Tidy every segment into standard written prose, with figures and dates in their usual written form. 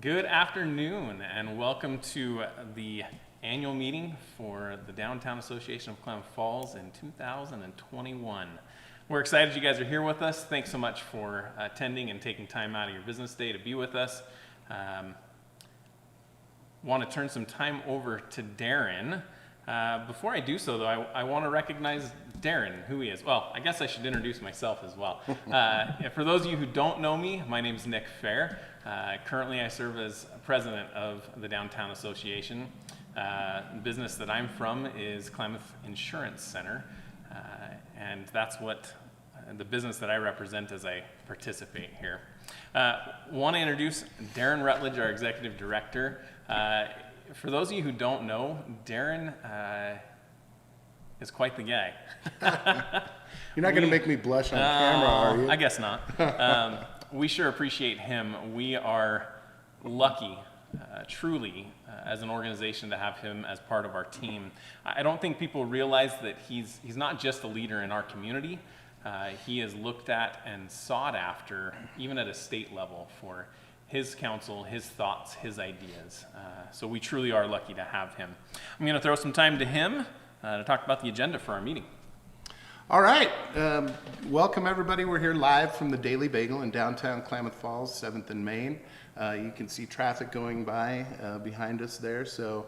Good afternoon and welcome to the annual meeting for the Downtown Association of Klamath Falls in 2021. We're excited you guys are here with us. Thanks so much for attending and taking time out of your business day to be with us. Want to turn some time over to Darren. Before I do so, though, I want to recognize Darren, who he is. Well, I guess I should introduce myself as well. For those of you who don't know me, my name is Nick Fair. Currently, I serve as president of the Downtown Association. The business that I'm from is Klamath Insurance Center, and that's what the business that I represent as I participate here. Want to introduce Darren Rutledge, our executive director. For those of you who don't know, Darren is quite the guy. You're not going to make me blush on camera, are you? I guess not. We sure appreciate him. We are lucky, truly, as an organization to have him as part of our team. I don't think people realize that he's not just a leader in our community. He is looked at and sought after, even at a state level, for his counsel, his thoughts, his ideas. So we truly are lucky to have him. I'm going to throw some time to him to talk about the agenda for our meeting. All right. Welcome, everybody. We're here live from the Daily Bagel in downtown Klamath Falls, 7th and Main. You can see traffic going by behind us there. So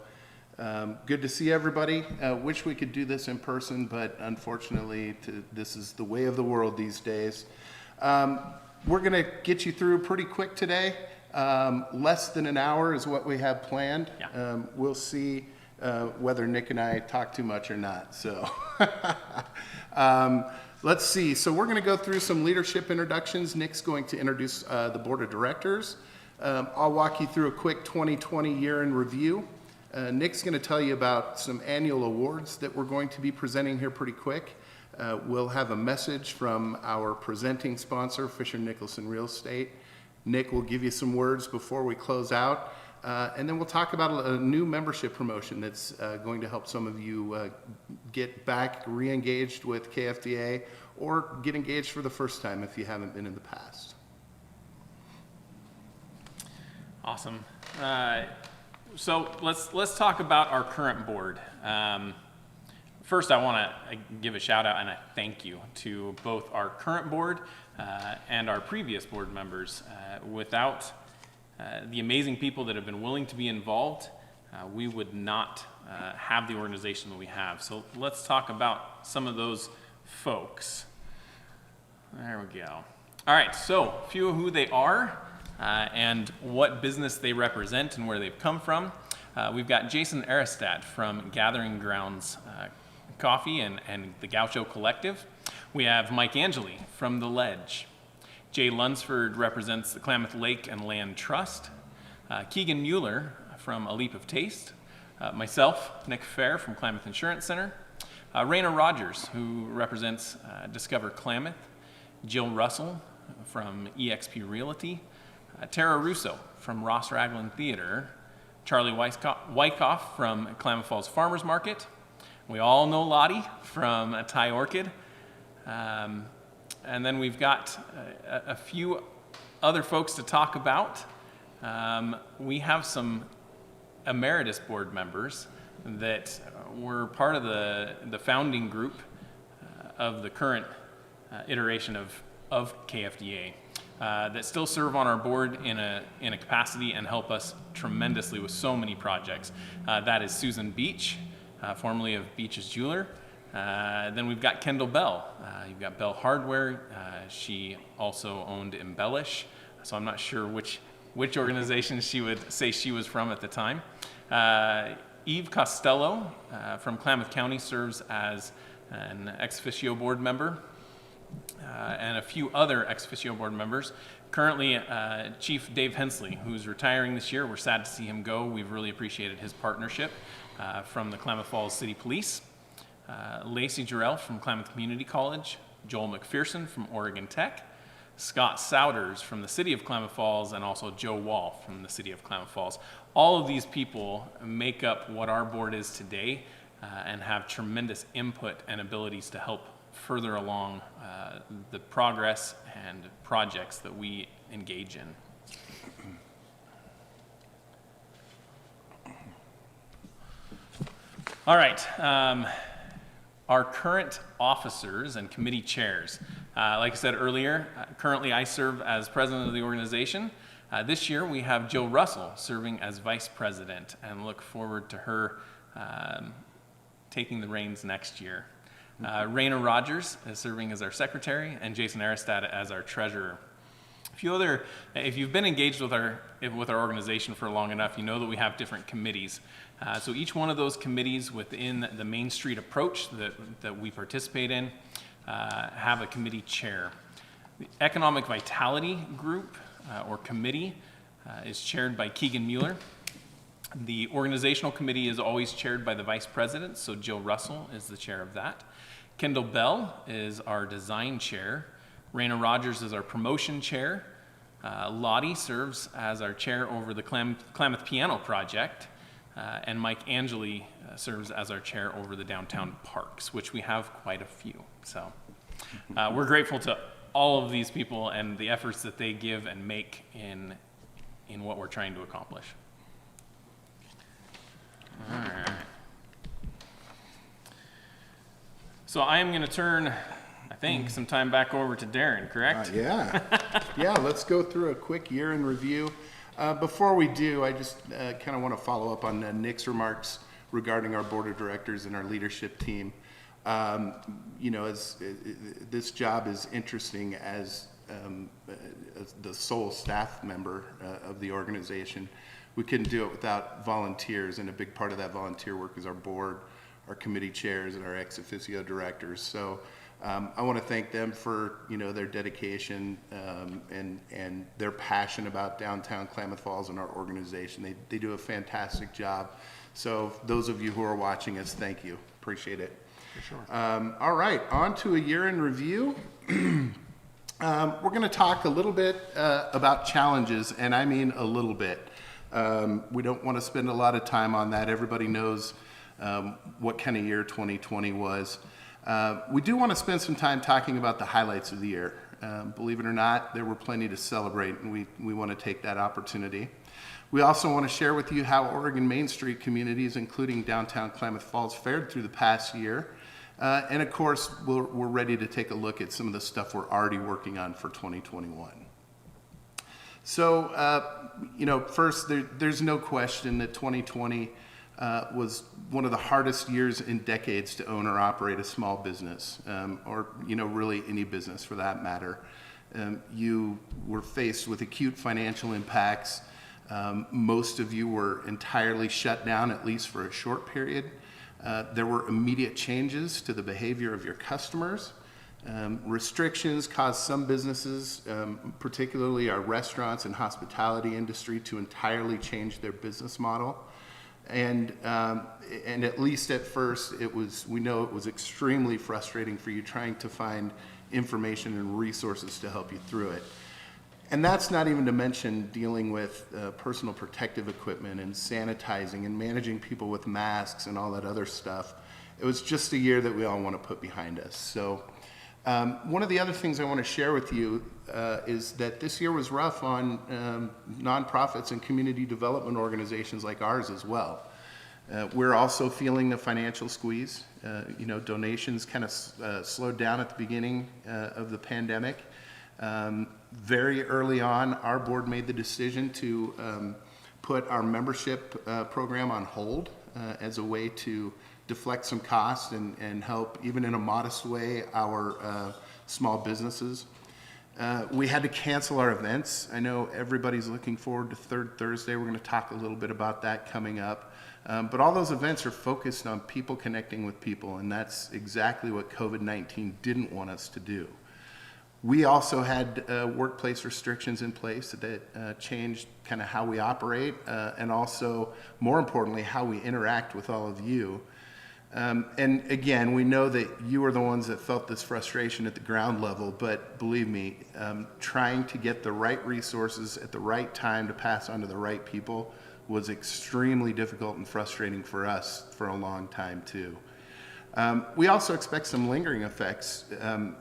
good to see everybody. Wish we could do this in person, but unfortunately, this is the way of the world these days. We're going to get you through pretty quick today. Less than an hour is what we have planned. Yeah. We'll see whether Nick and I talk too much or not. So let's see. So we're going to go through some leadership introductions. Nick's going to introduce the board of directors. I'll walk you through a quick 2020 year in review. Nick's going to tell you about some annual awards that we're going to be presenting here pretty quick. We'll have a message from our presenting sponsor, Fisher Nicholson Real Estate. Nick will give you some words before we close out. And then we'll talk about a new membership promotion that's going to help some of you get back re-engaged with KFDA or get engaged for the first time if you haven't been in the past. Awesome. So let's talk about our current board. First, I want to give a shout out and a thank you to both our current board and our previous board members. Without the amazing people that have been willing to be involved, we would not have the organization that we have. So let's talk about some of those folks. There we go. All right, so a few of who they are and what business they represent and where they've come from. We've got Jason Aristad from Gathering Grounds Coffee and the Gaucho Collective. We have Mike Angeli from The Ledge. Jay Lunsford represents the Klamath Lake and Land Trust. Keegan Mueller from A Leap of Taste. Myself, Nick Fair from Klamath Insurance Center. Raina Rogers, who represents Discover Klamath. Jill Russell from eXp Realty. Tara Russo from Ross Raglan Theater. Charlie Wyckoff from Klamath Falls Farmers Market. We all know Lottie from Thai Orchid. And then we've got a few other folks to talk about. We have some emeritus board members that were part of the founding group of the current iteration of KFDA that still serve on our board in a capacity and help us tremendously with so many projects. That is Susan Beach, formerly of Beach's Jeweler. Then we've got Kendall Bell. You've got Bell Hardware. She also owned Embellish, so I'm not sure which organization she would say she was from at the time. Eve Costello from Klamath County serves as an ex officio board member, and a few other ex officio board members. Currently, Chief Dave Hensley, who's retiring this year. We're sad to see him go. We've really appreciated his partnership from the Klamath Falls City Police. Lacey Jarrell from Klamath Community College, Joel McPherson from Oregon Tech, Scott Souders from the City of Klamath Falls, and also Joe Wall from the City of Klamath Falls. All of these people make up what our board is today and have tremendous input and abilities to help further along the progress and projects that we engage in. All right. Our current officers and committee chairs. Like I said earlier, currently I serve as president of the organization. This year we have Jill Russell serving as vice president, and look forward to her taking the reins next year. Raina Rogers is serving as our secretary, and Jason Aristad as our treasurer. If you've been engaged with our organization for long enough, you know that we have different committees. So each one of those committees within the Main Street approach that we participate in have a committee chair. The Economic Vitality Group or committee is chaired by Keegan Mueller. The organizational committee is always chaired by the vice president, so Jill Russell is the chair of that. Kendall Bell is our design chair. Raina Rogers is our promotion chair. Lottie serves as our chair over the Klamath Piano Project. And Mike Angeli serves as our chair over the downtown parks, which we have quite a few. So we're grateful to all of these people and the efforts that they give and make in what we're trying to accomplish. All right. So I am going to turn, I think, some time back over to Darren, correct? Yeah. Yeah, let's go through a quick year in review. Before we do, I just kind of want to follow up on Nick's remarks regarding our board of directors and our leadership team. This job is interesting as the sole staff member of the organization. We couldn't do it without volunteers, and a big part of that volunteer work is our board, our committee chairs, and our ex officio directors. So I want to thank them for their dedication and their passion about downtown Klamath Falls and our organization. They do a fantastic job. So those of you who are watching us, thank you. Appreciate it. For sure. All right, on to a year in review. We're going to talk a little bit about challenges, and I mean a little bit. We don't want to spend a lot of time on that. Everybody knows what kind of year 2020 was. We do want to spend some time talking about the highlights of the year. Believe it or not, there were plenty to celebrate, and we want to take that opportunity. We also want to share with you how Oregon Main Street communities, including downtown Klamath Falls, fared through the past year. And of course, we're ready to take a look at some of the stuff we're already working on for 2021. So, first, there's no question that 2020 was one of the hardest years in decades to own or operate a small business, or really any business for that matter. You were faced with acute financial impacts. Most of you were entirely shut down, at least for a short period. There were immediate changes to the behavior of your customers. Restrictions caused some businesses, particularly our restaurants and hospitality industry, to entirely change their business model. And at least at first, we know it was extremely frustrating for you trying to find information and resources to help you through it. And that's not even to mention dealing with personal protective equipment and sanitizing and managing people with masks and all that other stuff. It was just a year that we all want to put behind us. So one of the other things I want to share with you is that this year was rough on nonprofits and community development organizations like ours as well. We're also feeling the financial squeeze. Donations kind of slowed down at the beginning of the pandemic. Very early on, our board made the decision to put our membership program on hold as a way to deflect some costs and help, even in a modest way, our small businesses. We had to cancel our events. I know everybody's looking forward to Third Thursday. We're going to talk a little bit about that coming up. But all those events are focused on people connecting with people, and that's exactly what COVID-19 didn't want us to do. We also had workplace restrictions in place that changed kind of how we operate and also, more importantly, how we interact with all of you. And again, we know that you are the ones that felt this frustration at the ground level, but believe me, trying to get the right resources at the right time to pass on to the right people was extremely difficult and frustrating for us for a long time too. We also expect some lingering effects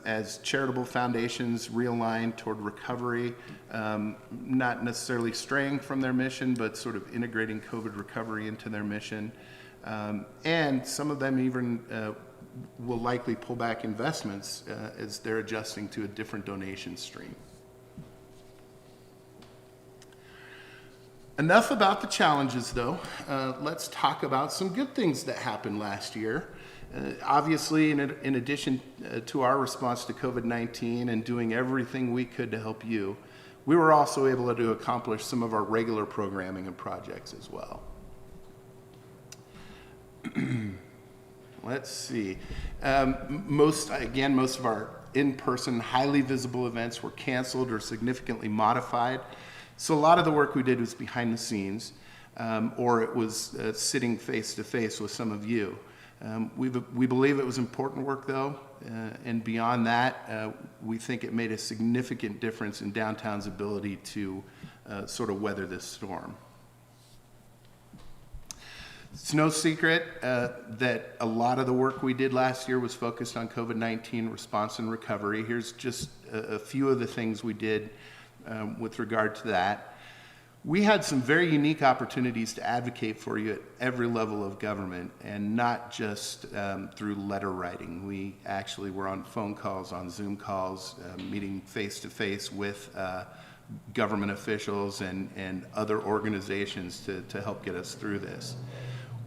as charitable foundations realign toward recovery, not necessarily straying from their mission, but sort of integrating COVID recovery into their mission. And some of them even will likely pull back investments as they're adjusting to a different donation stream. Enough about the challenges, though. Let's talk about some good things that happened last year. Obviously, in addition to our response to COVID-19 and doing everything we could to help you, we were also able to accomplish some of our regular programming and projects as well. Let's see. Most of our in-person, highly visible events were canceled or significantly modified. So a lot of the work we did was behind the scenes, or it was sitting face-to-face with some of you. We believe it was important work, though, and beyond that, we think it made a significant difference in downtown's ability to sort of weather this storm. It's no secret that a lot of the work we did last year was focused on COVID-19 response and recovery. Here's just a few of the things we did with regard to that. We had some very unique opportunities to advocate for you at every level of government, and not just through letter writing. We actually were on phone calls, on Zoom calls, meeting face-to-face with government officials and other organizations to help get us through this.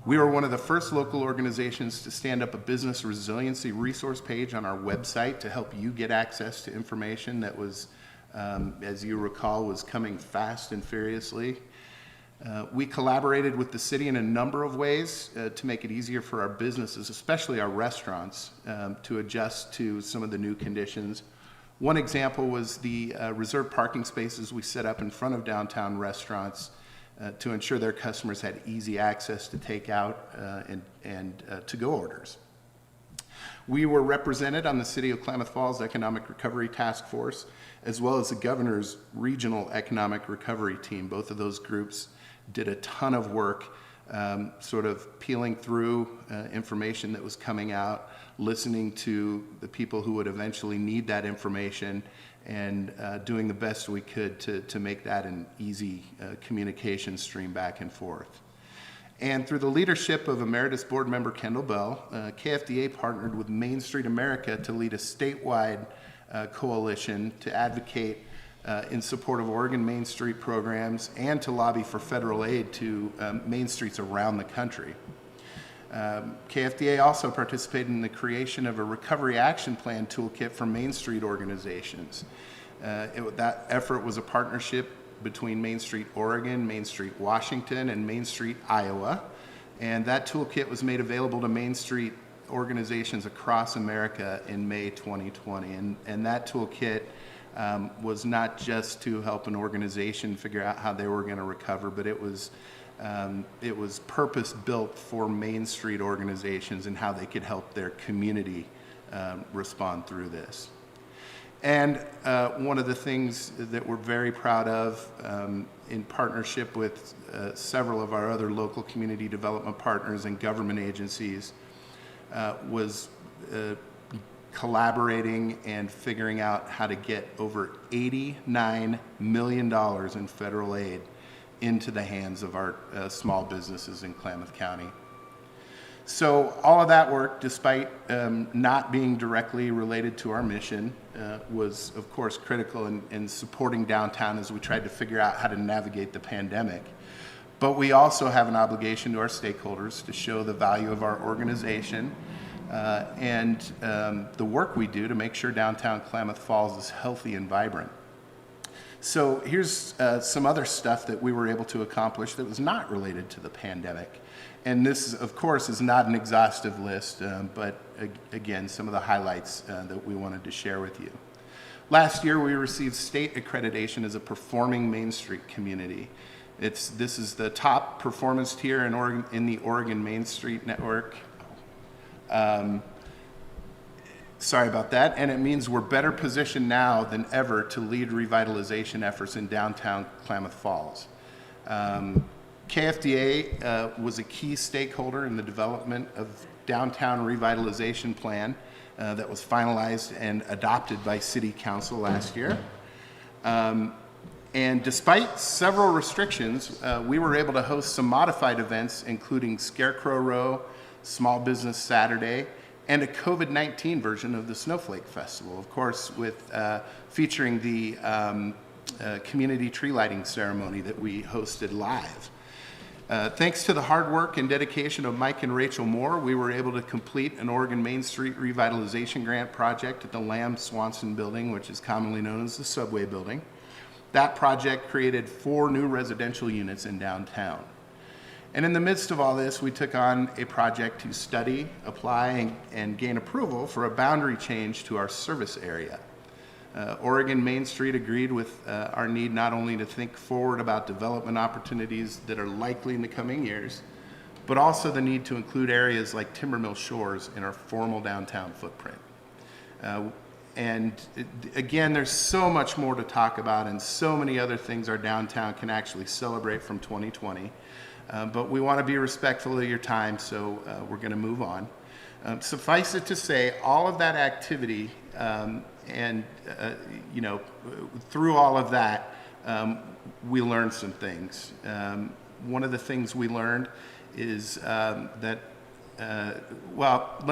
We were one of the first local organizations to stand up a business resiliency resource page on our website to help you get access to information that was, as you recall, was coming fast and furiously. We collaborated with the city in a number of ways to make it easier for our businesses, especially our restaurants, to adjust to some of the new conditions. One example was the reserved parking spaces we set up in front of downtown restaurants to ensure their customers had easy access to takeout and to-go orders. We were represented on the City of Klamath Falls Economic Recovery Task Force, as well as the Governor's Regional Economic Recovery Team. Both of those groups did a ton of work sort of peeling through information that was coming out, listening to the people who would eventually need that information, and doing the best we could to make that an easy communication stream back and forth. And through the leadership of Emeritus Board Member Kendall Bell, KFDA partnered with Main Street America to lead a statewide coalition to advocate in support of Oregon Main Street programs and to lobby for federal aid to main streets around the country. KFDA also participated in the creation of a recovery action plan toolkit for Main Street organizations. That effort was a partnership between Main Street Oregon, Main Street Washington, and Main Street Iowa. And that toolkit was made available to Main Street organizations across America in May 2020. And that toolkit was not just to help an organization figure out how they were going to recover, but it was purpose-built for Main Street organizations and how they could help their community respond through this. And one of the things that we're very proud of, in partnership with several of our other local community development partners and government agencies, was collaborating and figuring out how to get over $89 million in federal aid into the hands of our small businesses in Klamath County. So all of that work, despite not being directly related to our mission, was of course critical in supporting downtown as we tried to figure out how to navigate the pandemic. But we also have an obligation to our stakeholders to show the value of our organization and the work we do to make sure downtown Klamath Falls is healthy and vibrant. So here's some other stuff that we were able to accomplish that was not related to the pandemic. And this, of course, is not an exhaustive list, but again, some of the highlights that we wanted to share with you. Last year, we received state accreditation as a performing Main Street community. This is the top performance tier in the Oregon Main Street Network. Sorry about that. And it means we're better positioned now than ever to lead revitalization efforts in downtown Klamath Falls. KFDA was a key stakeholder in the development of downtown revitalization plan that was finalized and adopted by City Council last year. And despite several restrictions, we were able to host some modified events, including Scarecrow Row, Small Business Saturday, and a COVID-19 version of the Snowflake Festival, of course, with featuring the community tree lighting ceremony that we hosted live. Thanks to the hard work and dedication of Mike and Rachel Moore, we were able to complete an Oregon Main Street Revitalization Grant project at the Lamb Swanson Building, which is commonly known as the Subway Building. That project created 4 new residential units in downtown. And in the midst of all this, we took on a project to study, apply, and gain approval for a boundary change to our service area. Oregon Main Street agreed with our need not only to think forward about development opportunities that are likely in the coming years, but also the need to include areas like Timbermill Shores in our formal downtown footprint. Again, there's so much more to talk about and so many other things our downtown can actually celebrate from 2020. But we want to be respectful of your time, so we're going to move on. Suffice it to say, all of that activity through all of that, we learned some things. One of the things we learned is let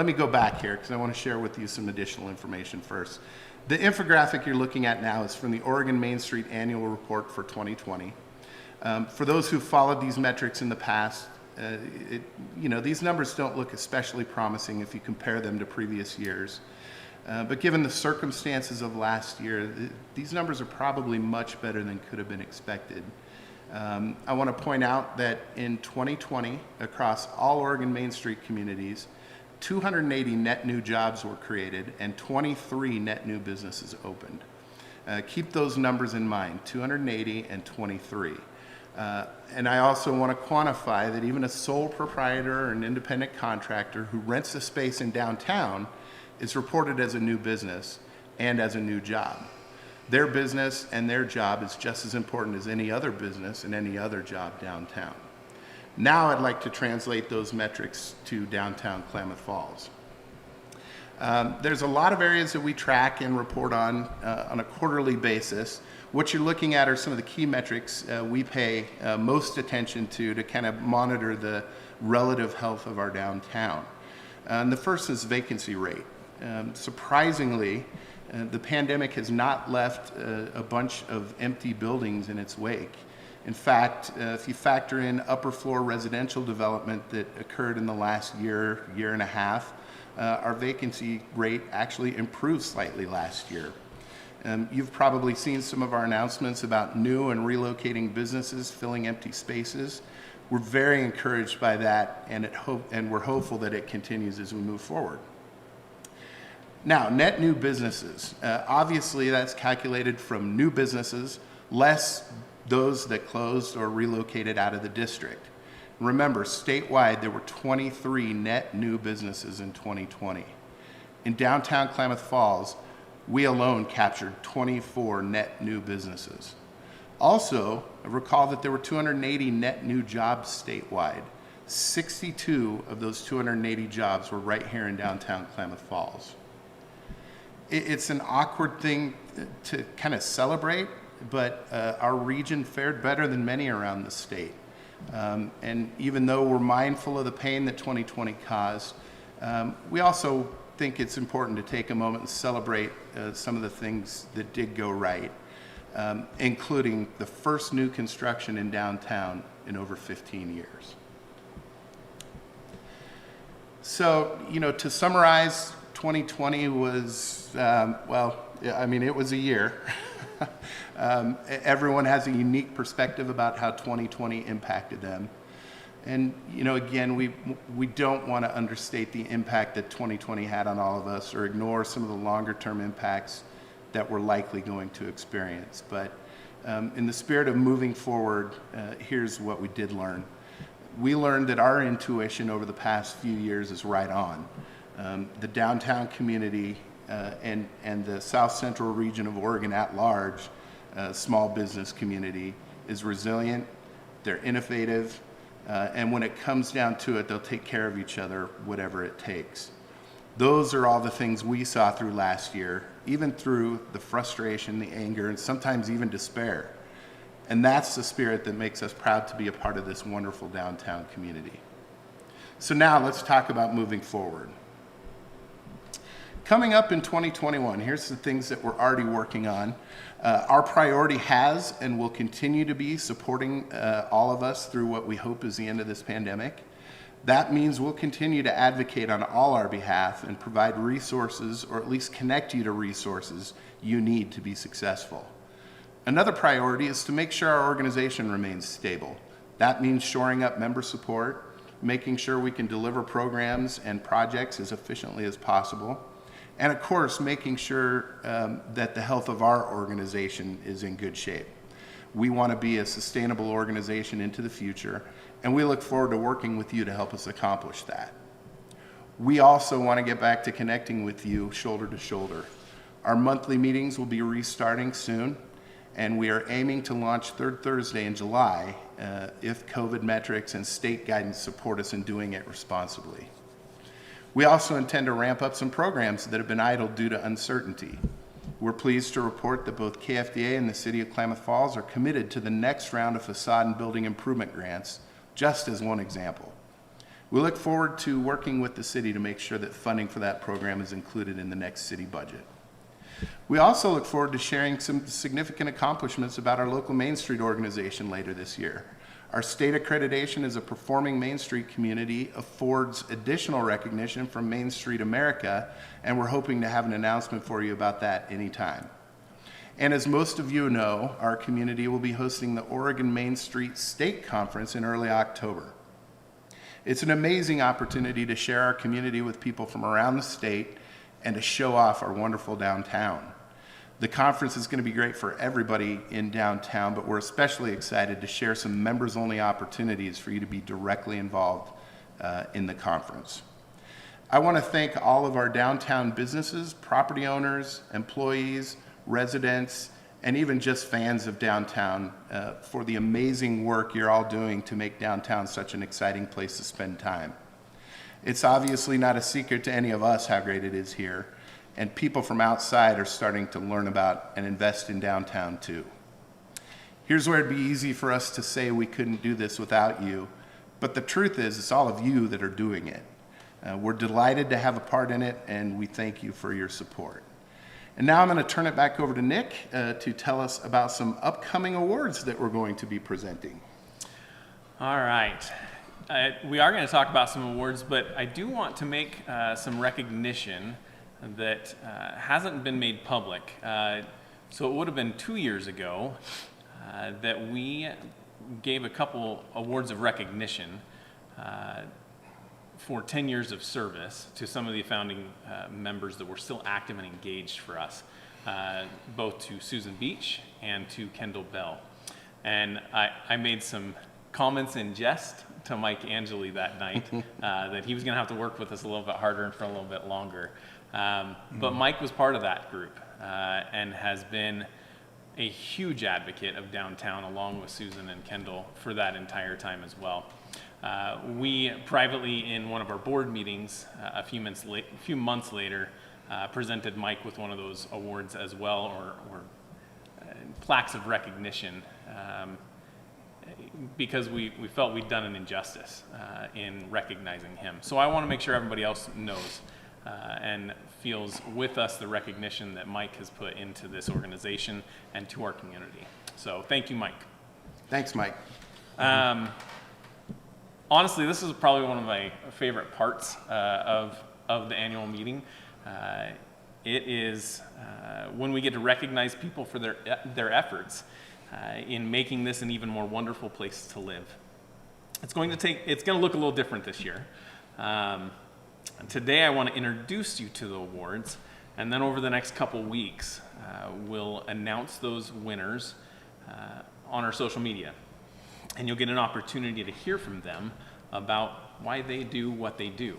me go back here because I want to share with you some additional information first. The infographic you're looking at now is from the Oregon Main Street Annual Report for 2020. For those who've followed these metrics in the past, these numbers don't look especially promising if you compare them to previous years. But given the circumstances of last year, these numbers are probably much better than could have been expected. I want to point out that in 2020, across all Oregon Main Street communities, 280 net new jobs were created and 23 net new businesses opened. Keep those numbers in mind, 280 and 23. And I also want to quantify that even a sole proprietor or an independent contractor who rents a space in downtown is reported as a new business and as a new job. Their business and their job is just as important as any other business and any other job downtown. Now I'd like to translate those metrics to downtown Klamath Falls. There's a lot of areas that we track and report on a quarterly basis. What you're looking at are some of the key metrics we pay most attention to kind of monitor the relative health of our downtown. And the first is vacancy rate. Surprisingly, the pandemic has not left a bunch of empty buildings in its wake. In fact, if you factor in upper floor residential development that occurred in the last year and a half, our vacancy rate actually improved slightly last year. You've probably seen some of our announcements about new and relocating businesses filling empty spaces. We're very encouraged by that, and we're hopeful that it continues as we move forward. Now, net new businesses. Obviously, that's calculated from new businesses, less those that closed or relocated out of the district. Remember, statewide, there were 23 net new businesses in 2020. In downtown Klamath Falls, we alone captured 24 net new businesses. Also, recall that there were 280 net new jobs statewide. 62 of those 280 jobs were right here in downtown Klamath Falls. It's an awkward thing to kind of celebrate, but our region fared better than many around the state. And even though we're mindful of the pain that 2020 caused, we also think it's important to take a moment and celebrate some of the things that did go right, including the first new construction in downtown in over 15 years. So, to summarize, 2020 was, it was a year. Everyone has a unique perspective about how 2020 impacted them. And, again, we don't want to understate the impact that 2020 had on all of us or ignore some of the longer term impacts that we're likely going to experience. But in the spirit of moving forward, here's what we did learn. We learned that our intuition over the past few years is right on. The downtown community and the South Central region of Oregon at large, small business community, is resilient, they're innovative, and when it comes down to it, they'll take care of each other, whatever it takes. Those are all the things we saw through last year, even through the frustration, the anger, and sometimes even despair. And that's the spirit that makes us proud to be a part of this wonderful downtown community. So now let's talk about moving forward. Coming up in 2021, here's the things that we're already working on. Our priority has and will continue to be supporting all of us through what we hope is the end of this pandemic. That means we'll continue to advocate on all our behalf and provide resources, or at least connect you to resources you need to be successful. Another priority is to make sure our organization remains stable. That means shoring up member support, making sure we can deliver programs and projects as efficiently as possible, and of course, making sure that the health of our organization is in good shape. We want to be a sustainable organization into the future, and we look forward to working with you to help us accomplish that. We also want to get back to connecting with you shoulder to shoulder. Our monthly meetings will be restarting soon, and we are aiming to launch third Thursday in July if COVID metrics and state guidance support us in doing it responsibly. We also intend to ramp up some programs that have been idle due to uncertainty. We're pleased to report that both KFDA and the City of Klamath Falls are committed to the next round of facade and building improvement grants, just as one example. We look forward to working with the city to make sure that funding for that program is included in the next city budget. We also look forward to sharing some significant accomplishments about our local Main Street organization later this year. Our state accreditation as a performing Main Street community affords additional recognition from Main Street America, and we're hoping to have an announcement for you about that anytime. And as most of you know, our community will be hosting the Oregon Main Street State Conference in early October. It's an amazing opportunity to share our community with people from around the state and to show off our wonderful downtown. The conference is going to be great for everybody in downtown, but we're especially excited to share some members-only opportunities for you to be directly involved in the conference. I want to thank all of our downtown businesses, property owners, employees, residents, and even just fans of downtown for the amazing work you're all doing to make downtown such an exciting place to spend time. It's obviously not a secret to any of us how great it is here, and people from outside are starting to learn about and invest in downtown too. Here's where it'd be easy for us to say we couldn't do this without you, but the truth is it's all of you that are doing it. We're delighted to have a part in it, and we thank you for your support. And now I'm going to turn it back over to Nick to tell us about some upcoming awards that we're going to be presenting. All right. We are going to talk about some awards, but I do want to make some recognition that hasn't been made public. So it would have been 2 years ago that we gave a couple awards of recognition for 10 years of service to some of the founding members that were still active and engaged for us, both to Susan Beach and to Kendall Bell. And I made some comments in jest to Mike Angeli that night that he was going to have to work with us a little bit harder and for a little bit longer. But Mike was part of that group and has been a huge advocate of downtown along with Susan and Kendall for that entire time as well. We privately in one of our board meetings a few months later presented Mike with one of those awards as well, or plaques of recognition, because we felt we'd done an injustice in recognizing him. So I want to make sure everybody else knows and feels with us the recognition that Mike has put into this organization and to our community. So thank you, Mike. Thanks, Mike. Honestly, this is probably one of my favorite parts of the annual meeting. It is when we get to recognize people for their efforts in making this an even more wonderful place to live. It's going to look a little different this year. Today I want to introduce you to the awards, and then over the next couple weeks we'll announce those winners on our social media. And you'll get an opportunity to hear from them about why they do what they do.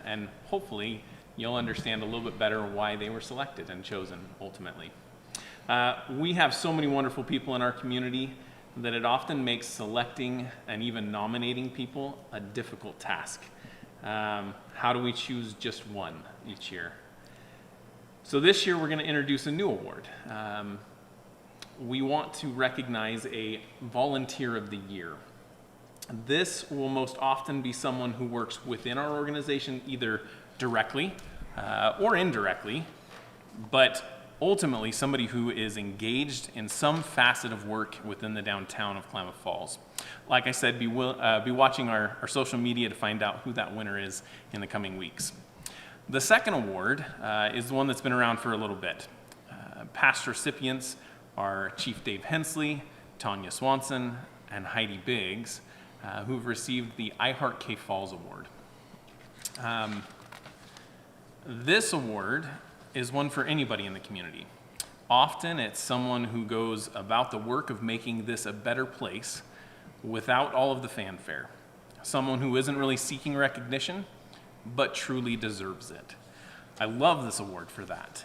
And hopefully you'll understand a little bit better why they were selected and chosen ultimately. We have so many wonderful people in our community that it often makes selecting and even nominating people a difficult task. How do we choose just one each year? So this year we're going to introduce a new award. we want to recognize a volunteer of the year. This will most often be someone who works within our organization, either directly or indirectly, but ultimately somebody who is engaged in some facet of work within the downtown of Klamath Falls. Like I said, be watching our social media to find out who that winner is in the coming weeks. The second award is the one that's been around for a little bit. Past recipients are Chief Dave Hensley, Tanya Swanson, and Heidi Biggs, who've received the I Heart K Falls Award. This award is one for anybody in the community. Often it's someone who goes about the work of making this a better place without all of the fanfare. Someone who isn't really seeking recognition, but truly deserves it. I love this award for that.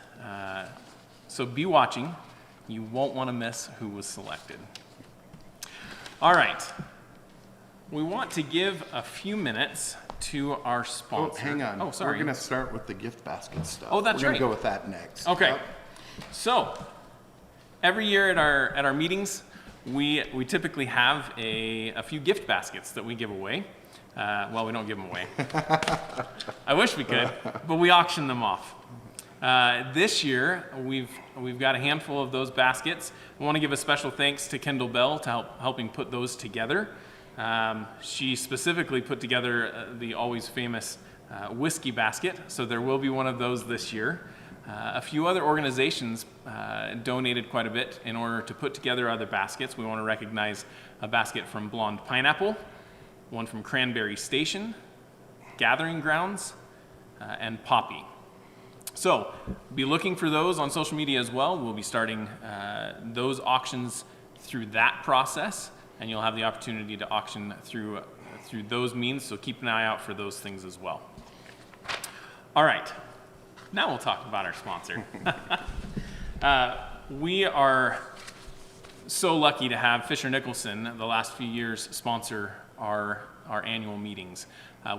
So be watching. You won't want to miss who was selected. All right. We want to give a few minutes to our sponsor. Oh, hang on. Oh, sorry. We're going to start with the gift basket stuff. Oh, that's We're going right. to go with that next. Okay. Yep. So every year at our meetings, we typically have a few gift baskets that we give away. Well, we don't give them away. I wish we could, but we auction them off. This year, we've got a handful of those baskets. I want to give a special thanks to Kendall Bell to helping put those together. She specifically put together the always famous whiskey basket, so there will be one of those this year. A few other organizations donated quite a bit in order to put together other baskets. We want to recognize a basket from Blonde Pineapple, one from Cranberry Station, Gathering Grounds, and Poppy. So be looking for those on social media as well. We'll be starting those auctions through that process, and you'll have the opportunity to auction through those means, so keep an eye out for those things as well. All right, now we'll talk about our sponsor. We are so lucky to have Fisher Nicholson the last few years sponsor our annual meetings.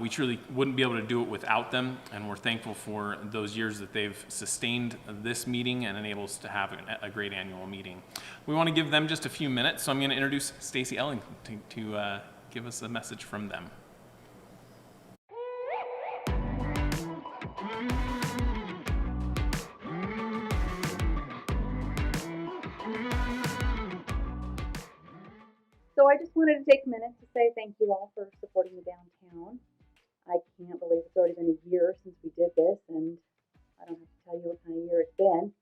We truly wouldn't be able to do it without them, and we're thankful for those years that they've sustained this meeting and enabled us to have a great annual meeting. We want to give them just a few minutes, so I'm going to introduce Stacy Ellington to give us a message from them. So I just wanted to take a minute to say thank you all for supporting the downtown. I can't believe it's already been a year since we did this, and I don't have to tell you what kind of year it's been.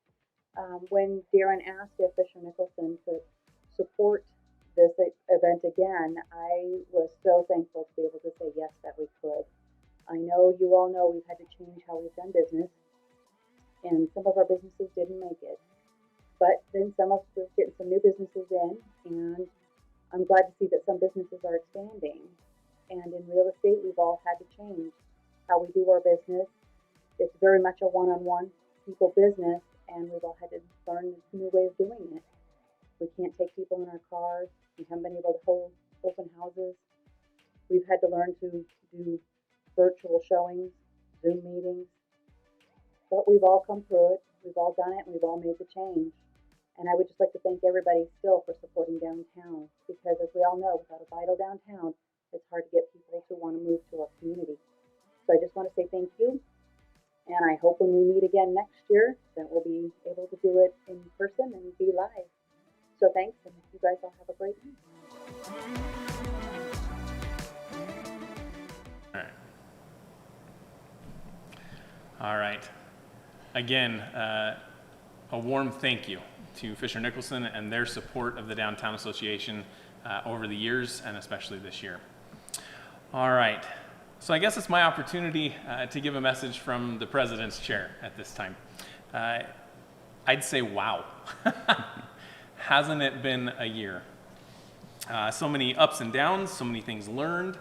When Darren asked if Fisher Nicholson could support this event again, I was so thankful to be able to say yes, that we could. I know you all know we've had to change how we've done business, and some of our businesses didn't make it. But then some of us are getting some new businesses in, and I'm glad to see that some businesses are expanding. And in real estate, we've all had to change how we do our business. It's very much a one-on-one people business, and we've all had to learn this new way of doing it. We can't take people in our cars. We haven't been able to hold open houses. We've had to learn to do virtual showings, Zoom meetings. But we've all come through it. We've all done it, and we've all made the change. And I would just like to thank everybody still for supporting downtown, because as we all know, without a vital downtown, it's hard to get people to want to move to our community. So I just want to say thank you, and I hope when we meet again next year that we'll be able to do it in person and be live. So thanks, and you guys all have a great night. All right. Again, a warm thank you to Fisher Nicholson and their support of the Downtown Association over the years, and especially this year. All right, so I guess it's my opportunity to give a message from the President's chair at this time. I'd say, wow. Hasn't it been a year? So many ups and downs, so many things learned,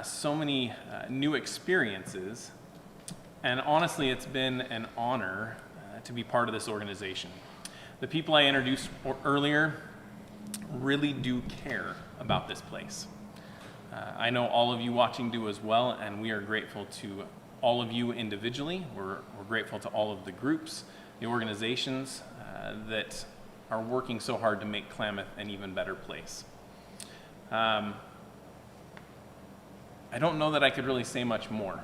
so many new experiences, and honestly, it's been an honor to be part of this organization. The people I introduced earlier really do care about this place. I know all of you watching do as well, and we are grateful to all of you individually. We're grateful to all of the groups, the organizations that are working so hard to make Klamath an even better place. I don't know that I could really say much more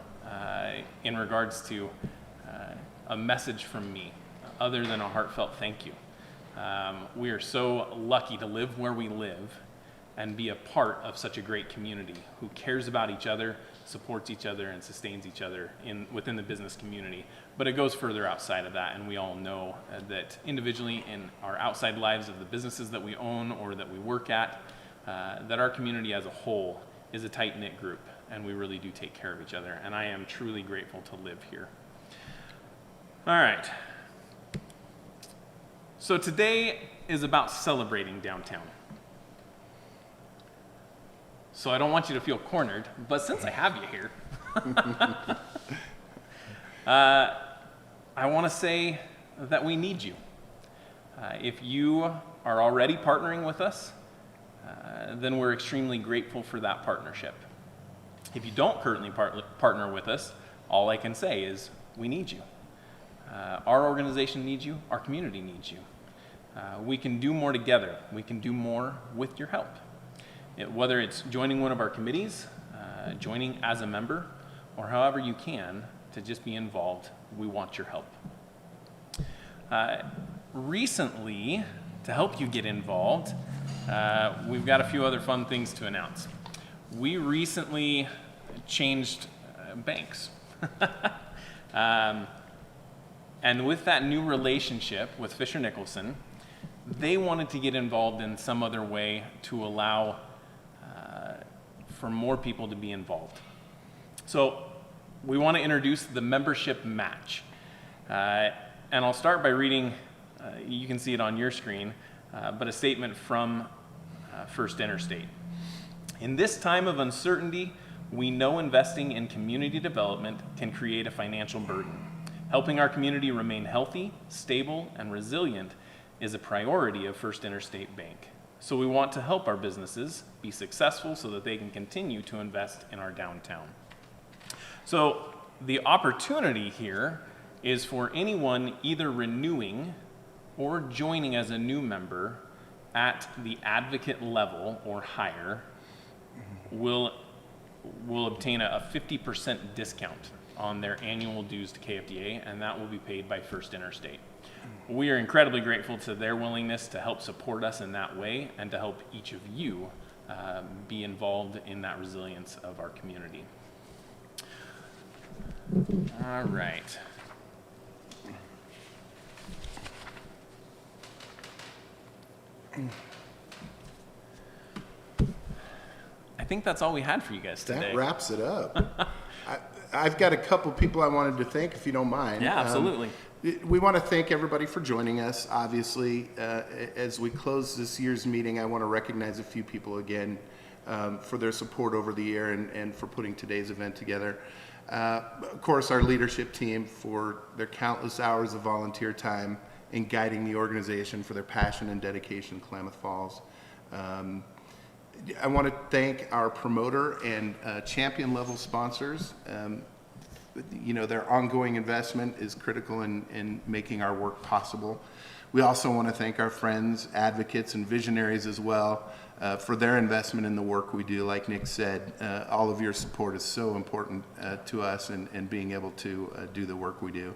in regards to a message from me, other than a heartfelt thank you. We are so lucky to live where we live and be a part of such a great community who cares about each other, supports each other, and sustains each other within the business community. But it goes further outside of that, and we all know that individually in our outside lives of the businesses that we own or that we work at, that our community as a whole is a tight-knit group, and we really do take care of each other, and I am truly grateful to live here. All right. So today is about celebrating downtown. So I don't want you to feel cornered, but since I have you here, I want to say that we need you. If you are already partnering with us, then we're extremely grateful for that partnership. If you don't currently partner with us, all I can say is we need you. Our organization needs you. Our community needs you. We can do more together. We can do more with your help. Whether it's joining one of our committees, joining as a member, or however you can to just be involved, we want your help. Recently, to help you get involved, we've got a few other fun things to announce. We recently changed banks. And with that new relationship with Fisher Nicholson, they wanted to get involved in some other way to allow for more people to be involved. So we want to introduce the membership match. And I'll start by reading, you can see it on your screen, but a statement from First Interstate. In this time of uncertainty, we know investing in community development can create a financial burden. Helping our community remain healthy, stable, and resilient is a priority of First Interstate Bank. So we want to help our businesses be successful so that they can continue to invest in our downtown. So the opportunity here is for anyone either renewing or joining as a new member at the advocate level or higher will obtain a 50% discount on their annual dues to KFDA, and that will be paid by First Interstate. We are incredibly grateful to their willingness to help support us in that way and to help each of you be involved in that resilience of our community. All right. I think that's all we had for you guys today. That wraps it up. I've got a couple people I wanted to thank, if you don't mind. Yeah, absolutely. We want to thank everybody for joining us. Obviously, as we close this year's meeting, I want to recognize a few people again for their support over the year and for putting today's event together. Of course, our leadership team for their countless hours of volunteer time in guiding the organization, for their passion and dedication to Klamath Falls. I want to thank our promoter and champion level sponsors. You know, their ongoing investment is critical in making our work possible. We also want to thank our friends, advocates, and visionaries as well for their investment in the work we do. Like Nick said, all of your support is so important to us and being able to do the work we do.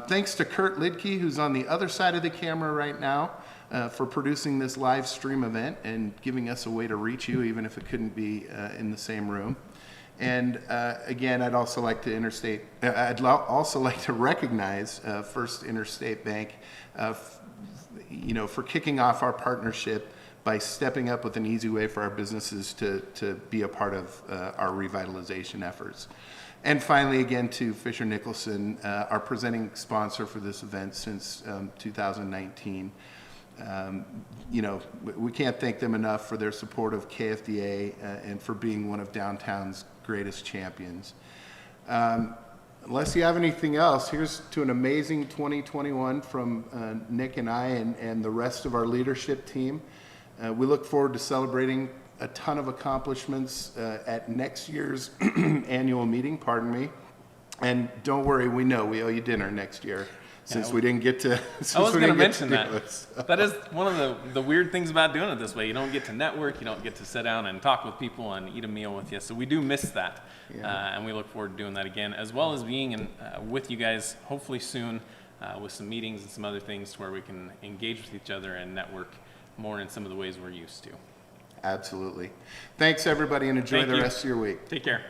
Thanks to Kurt Lidke, who's on the other side of the camera right now, for producing this live stream event and giving us a way to reach you, even if it couldn't be in the same room. And again, I'd also like to recognize First Interstate Bank, you know, for kicking off our partnership by stepping up with an easy way for our businesses to be a part of our revitalization efforts. And finally, again, to Fisher Nicholson, our presenting sponsor for this event since 2019. You know, we can't thank them enough for their support of KFDA and for being one of downtown's greatest champions. Unless you have anything else, here's to an amazing 2021 from Nick and I and the rest of our leadership team. We look forward to celebrating a ton of accomplishments at next year's annual meeting, pardon me. And don't worry, we know we owe you dinner next year. since we didn't get to. I was going to mention do that. it, so. That is one of the weird things about doing it this way. You don't get to network. You don't get to sit down and talk with people and eat a meal with you. So we do miss that. Yeah. And we look forward to doing that again, as well as being with you guys hopefully soon with some meetings and some other things to where we can engage with each other and network more in some of the ways we're used to. Absolutely. Thanks, everybody, and enjoy Thank the you. rest of your week. Take care.